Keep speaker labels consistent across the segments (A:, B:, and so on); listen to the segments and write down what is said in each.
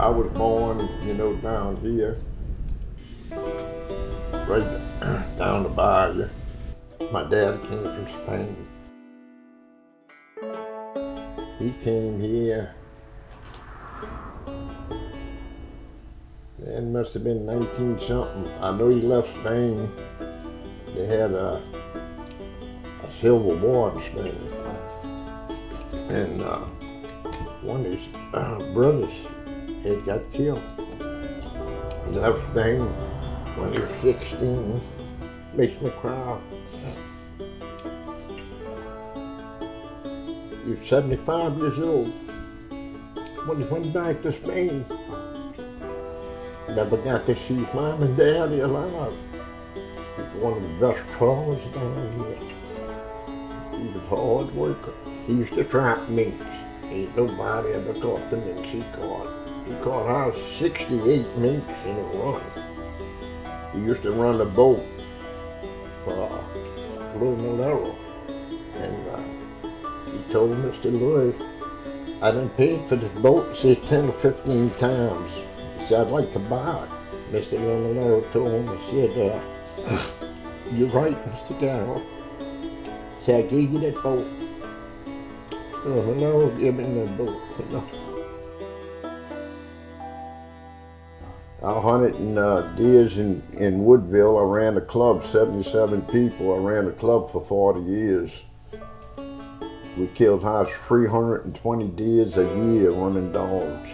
A: I was born, down here, right down the bayou. My dad came from Spain. He came here, it must have been 19 something. I know he left Spain. They had a civil war in Spain. And one of his brothers had got killed. He left Spain when he was 16. Makes me cry. He was 75 years old when he went back to Spain. Never got to see his mom and daddy alive. He was one of the best trawlers down here. He was a hard worker. He used to trap minks. Ain't nobody ever caught the minks he caught. He caught out 68 minks in a run. He used to run a boat for Blue Malero. And he told Mr. Lewis, I done paid for this boat, say 10 or 15 times. He said, I'd like to buy it. Mr. Malero told him, he said, you're right, Mr. Carroll. He said, I gave you that boat. Malero gave me that boat. I hunted in deers in Woodville. I ran a club, 77 people. I ran a club for 40 years. We killed high as 320 deers a year running dogs.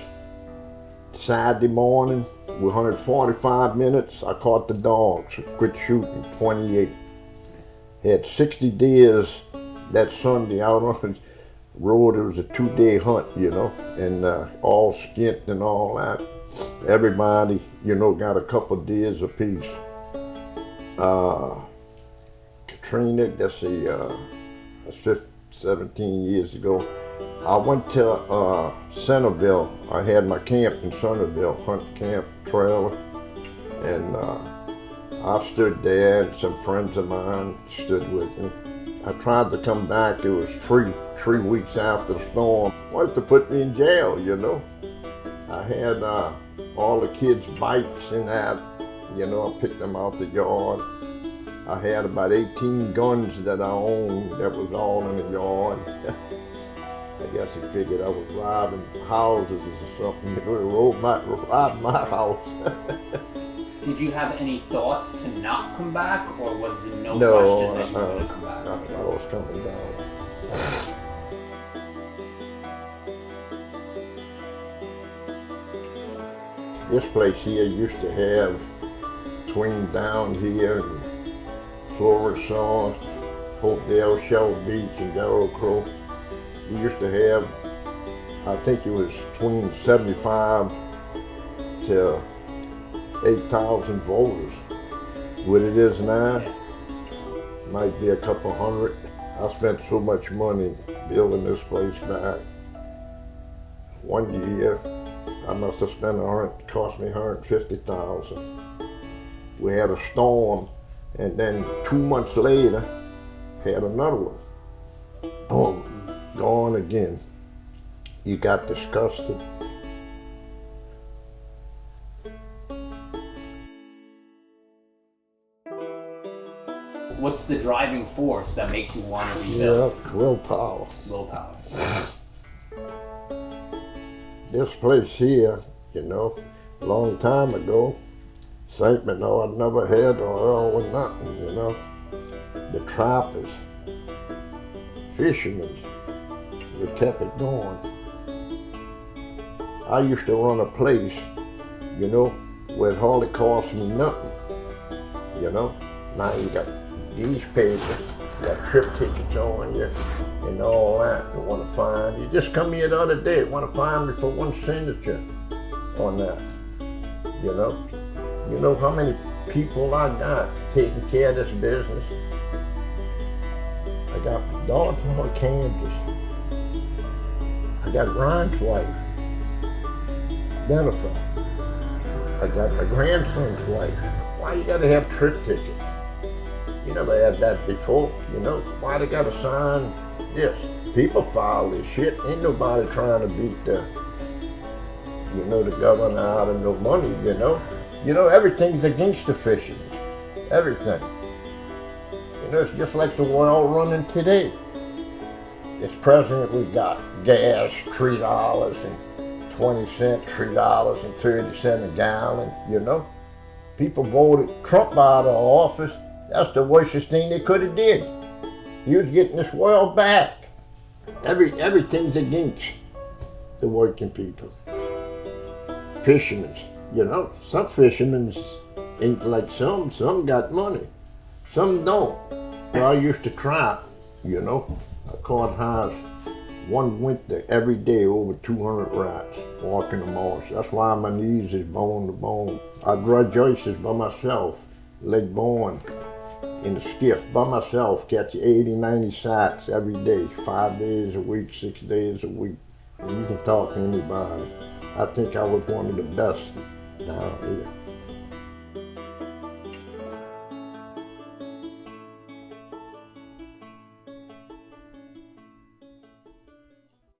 A: Saturday morning, we hunted 45 minutes. I caught the dogs, quit shooting, 28. Had 60 deers that Sunday out on the road. It was a 2-day hunt, and all skint and all that. Everybody, got a couple deers apiece. Katrina, that's 17 years ago. I went to Centerville. I had my camp in Centerville, hunt camp trailer, and I stood there, and some friends of mine stood with me. I tried to come back. It was 3 weeks after the storm. Wanted to put me in jail, I had all the kids' bikes and that, I picked them out the yard. I had about 18 guns that I owned that was all in the yard. I guess he figured I was robbing houses or something. He robbed my house.
B: Did you have any thoughts to not come back, or was it no question that you were going to come back?
A: I was coming down. This place here used to have, between down here and Florissant, Hopedale, Shell Beach, and Darrow Crow, we used to have, I think it was between 75 to 8,000 voters. What it is now, might be a couple hundred. I spent so much money building this place back. One year, I must have spent cost me $150,000. We had a storm, and then 2 months later, had another one. Boom, gone again. You got disgusted.
B: What's the driving force that makes you want to rebuild?
A: Yeah, willpower.
B: Willpower.
A: This place here, a long time ago, St. Bernard never had oil or nothing, The trappers, fishermen, we kept it going. I used to run a place, where it hardly cost me nothing, Now you got these papers, you got trip tickets on you, and all that. You want to find, you just come here the other day, want to find me for one signature on that, You know how many people I got taking care of this business? I got Dartmouth, Kansas. I got Ryan's wife, Jennifer. I got my grandson's wife. Why you gotta have trip tickets? You never had that before, Why they gotta sign this? People file this shit. Ain't nobody trying to beat You know, the governor out of no money, you know. You know, everything's against the fishermen. Everything. You know, it's just like the world running today. This president, we got gas, $3.20, $3.30 a gallon, you know. People voted Trump out of office. That's the worstest thing they could have did. He was getting this world back. Everything's against the working people. Fishermen, you know, some fishermen ain't like some got money, some don't. So I used to trap, you know. I caught highs one winter every day, over 200 rats walking the marsh. That's why my knees is bone to bone. I dredge oysters by myself, Lake Bourne, in the skiff by myself, catch 80, 90 sacks every day, 5 days a week, 6 days a week. And you can talk to anybody. I think I was one of the best down here.